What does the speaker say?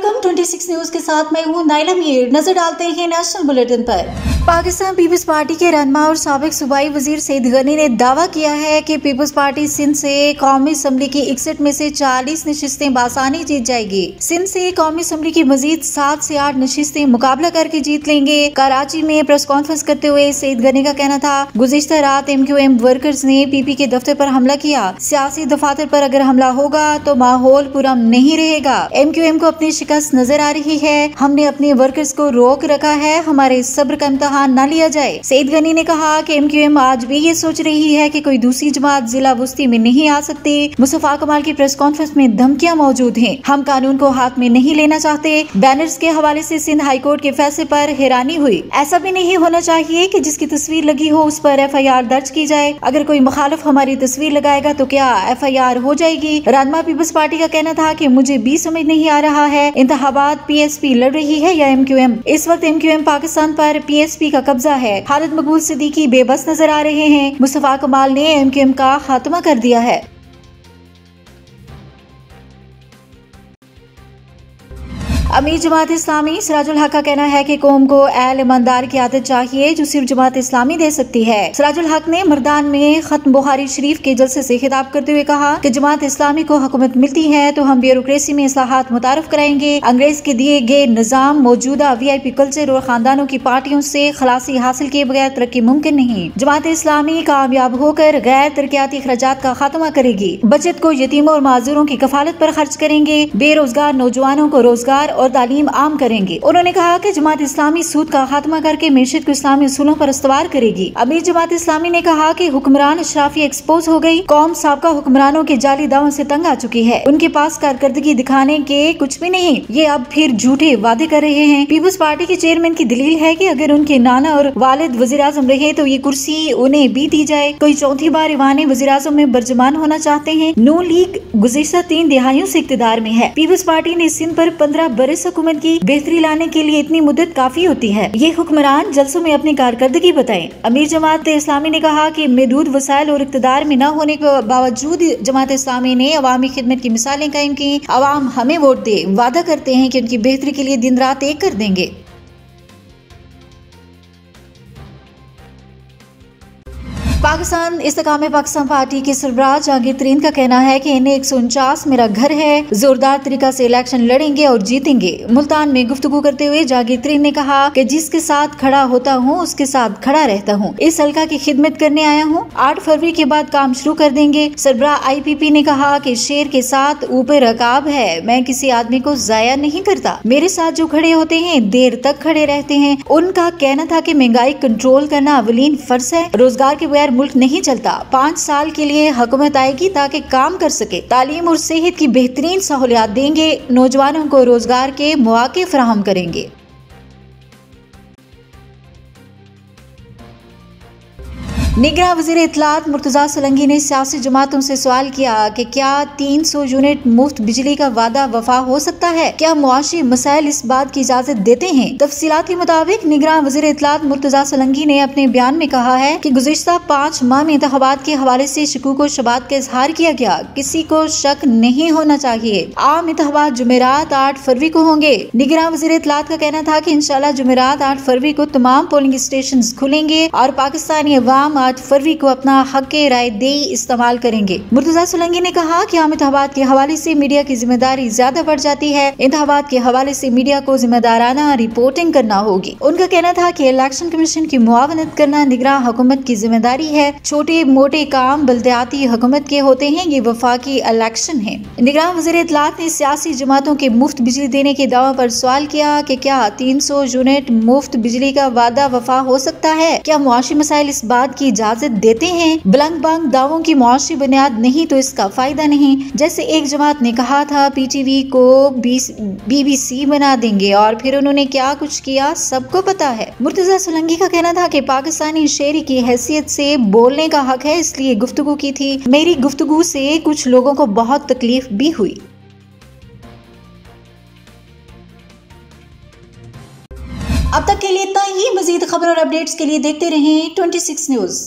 Welcome 26 news के साथ मैं हूं नाइला मीर। नजर डालते हैं नेशनल बुलेटिन पर। पाकिस्तान पीपल्स पार्टी के रहनुमा और साबिक सूबाई वजीर सईद गनी ने दावा किया है कि पीपल्स पार्टी सिंध से कौमी असम्बली की 61 में से 40 नशिस्तें बासानी जीत जाएगी। सिंध से कौमी असम्बली की मजीद 7 से 8 नशिस्तें मुकाबला करके जीत लेंगे। कराची में प्रेस कॉन्फ्रेंस करते हुए सईद गनी का कहना था, गुज़िश्ता रात MQM वर्कर्स ने PP के दफ्तर पर हमला किया। सियासी दफातर पर अगर हमला होगा तो माहौल पूरा नहीं रहेगा। MQM को अपनी शिकस्त नजर आ रही है। हमने अपने वर्कर्स को रोक रखा है, हमारे सब्र का इम्तिहान न लिया जाए। सईद गनी ने कहा कि MQM आज भी ये सोच रही है कि कोई दूसरी जमात जिला वस्ती में नहीं आ सकती। मुस्तफा कमाल की प्रेस कॉन्फ्रेंस में धमकियां मौजूद हैं। हम कानून को हाथ में नहीं लेना चाहते। बैनर्स के हवाले से सिंध हाई कोर्ट के फैसले पर हैरानी हुई। ऐसा भी नहीं होना चाहिए कि जिसकी तस्वीर लगी हो उस पर FIR दर्ज की जाए। अगर कोई मुखालिफ हमारी तस्वीर लगाएगा तो क्या FIR हो जाएगी। रहनुमा पीपल्स पार्टी का कहना था कि मुझे भी समझ नहीं आ रहा है, इंतखाबात PSP लड़ रही है या MQM। इस वक्त MQM पाकिस्तान पर PSP का कब्जा है। खालिद मकबूल सिद्दीकी बेबस नजर आ रहे हैं। मुस्तफा कमाल ने MQM का खात्मा कर दिया है। अमीर जमात इस्लामी सिराजुल हक का कहना है कि कौम को अहल ईमानदार की आदत चाहिए जो सिर्फ जमात इस्लामी दे सकती है। सिराजुल हक ने मर्दान में खत्म बुखारी शरीफ के जलसे से खिताब करते हुए कहा कि जमात इस्लामी को हुकूमत मिलती है तो हम ब्यूरोक्रेसी में इस्लाहात मुतारफ कराएंगे। अंग्रेज के दिए गए निजाम मौजूदा VIP कल्चर और खानदानों की पार्टियों से खलासी हासिल किए बगैर तरक्की मुमकिन नहीं। जमात इस्लामी कामयाब होकर गैर तरक्याती अखराजात का खात्मा करेगी। बचत को यतीमों और माजूरों की कफालत पर खर्च करेंगे। बेरोजगार नौजवानों को रोजगार और तालीम आम करेंगे। उन्होंने कहा कि जमात इस्लामी सूद का खात्मा करके मेशत को इस्लामी उसूलों पर इस्तवार करेगी। अमीर जमात इस्लामी ने कहा कि हुक्मरान अशराफी एक्सपोज हो गई। कौम साबका हुक्मरानों के जाली दावों से तंग आ चुकी है। उनके पास कारकर्दगी दिखाने के कुछ भी नहीं। ये अब फिर झूठे वादे कर रहे हैं। पीपल्स पार्टी के चेयरमैन की दलील है कि अगर उनके नाना और वालिद वजीर आजम रहे तो ये कुर्सी उन्हें भी दी जाए। कोई चौथी बार ईवान वजीर आजम में बर्जमान होना चाहते हैं। नून लीग गुज़िश्ता 3 दिहाइयों से इक़्तिदार में है। पीपल्स पार्टी ने सिंध पर 15 बरस हुकूमत की बेहतरी लाने के लिए इतनी मुद्दत काफी होती है। ये हुक्मरान जलसों में अपनी कारकर्दगी बताएं। अमीर जमात इस्लामी ने कहा कि महदूद वसाइल और इक़्तिदार में न होने के बावजूद जमात इस्लामी ने अवामी खिदमत की मिसालें कायम की। अवाम हमें वोट दे, वादा करते हैं कि उनकी बेहतरी के लिए दिन रात एक कर देंगे। पाकिस्तान इस्तेकाम पाकिस्तान पार्टी के सरबराह जहांगीर तरीन का कहना है कि इन्हें 149 मेरा घर है, जोरदार तरीका से इलेक्शन लड़ेंगे और जीतेंगे। मुल्तान में गुफ्तगू करते हुए जहांगीर तरीन ने कहा कि जिसके साथ खड़ा होता हूँ उसके साथ खड़ा रहता हूँ। इस हल्का की खिदमत करने आया हूँ। 8 फरवरी के बाद काम शुरू कर देंगे। सरबराह IPP ने कहा कि शेर के साथ ऊपर रकाब है, मैं किसी आदमी को जाया नहीं करता। मेरे साथ जो खड़े होते हैं देर तक खड़े रहते हैं। उनका कहना था कि महंगाई कंट्रोल करना अवलीन फर्ज है। रोजगार के बगैर मुल्क नहीं चलता। 5 साल के लिए हुकूमत आएगी ताकि काम कर सके। तालीम और सेहत की बेहतरीन सहूलियात देंगे। नौजवानों को रोजगार के मौके फराहम करेंगे। निगरान वज़ीर इत्तलात मुर्तज़ा सोलंकी ने सियासी जमातों से सवाल किया कि क्या 300 यूनिट मुफ्त बिजली का वादा वफा हो सकता है। क्या मुआशी मसाइल इस बात की इजाजत देते हैं। तफसीलात के मुताबिक निगरान वज़ीर इत्तलात मुर्तज़ा सोलंकी ने अपने बयान में कहा है कि गुज़िश्ता 5 माह में इंतखाबात के हवाले से शकूक व शुबात का इजहार किया गया। किसी को शक नहीं होना चाहिए। आम इंतखाबात जुमेरात 8 फरवरी को होंगे। निगरान वज़ीर इत्तलात का कहना था कि इंशाअल्लाह जुमेरात 8 फरवरी को तमाम पोलिंग स्टेशन खुलेंगे और पाकिस्तानी अवाम 8 फरवरी को अपना हक राय दही इस्तेमाल करेंगे। मुर्तज़ा सोलंकी ने कहा कि आम इंतखाबात के हवाले से मीडिया की जिम्मेदारी ज्यादा बढ़ जाती है। इंतखाबात के हवाले से मीडिया को जिम्मेदाराना रिपोर्टिंग करना होगी। उनका कहना था कि इलेक्शन कमीशन की मुआवनत करना निगरान हुकूमत की जिम्मेदारी है। छोटे मोटे काम बल्दियाती हुकूमत के होते हैं, ये वफाकी इलेक्शन है। निगरान वज़ीर इत्तलात ने सियासी जमातों के मुफ्त बिजली देने के दावा पर सवाल किया कि क्या 300 यूनिट मुफ्त बिजली का वादा वफा हो सकता है। क्या मुआशी मसाइल इस बात की इजाजत देते हैं। बुलंद बांग दावों की मुआशी बुनियाद नहीं तो इसका फायदा नहीं। जैसे एक जमात ने कहा था PTV को BBC बना देंगे और फिर उन्होंने क्या कुछ किया सबको पता है। मुर्तज़ा सोलंकी का कहना था कि पाकिस्तानी शेरी की हैसियत से बोलने का हक है, इसलिए गुफ्तगू की थी। मेरी गुफ्तगू से कुछ लोगों को बहुत तकलीफ भी हुई। अब तक के लिए इतना ही। मजीद खबर और अपडेट्स के लिए देखते रहें 26 न्यूज।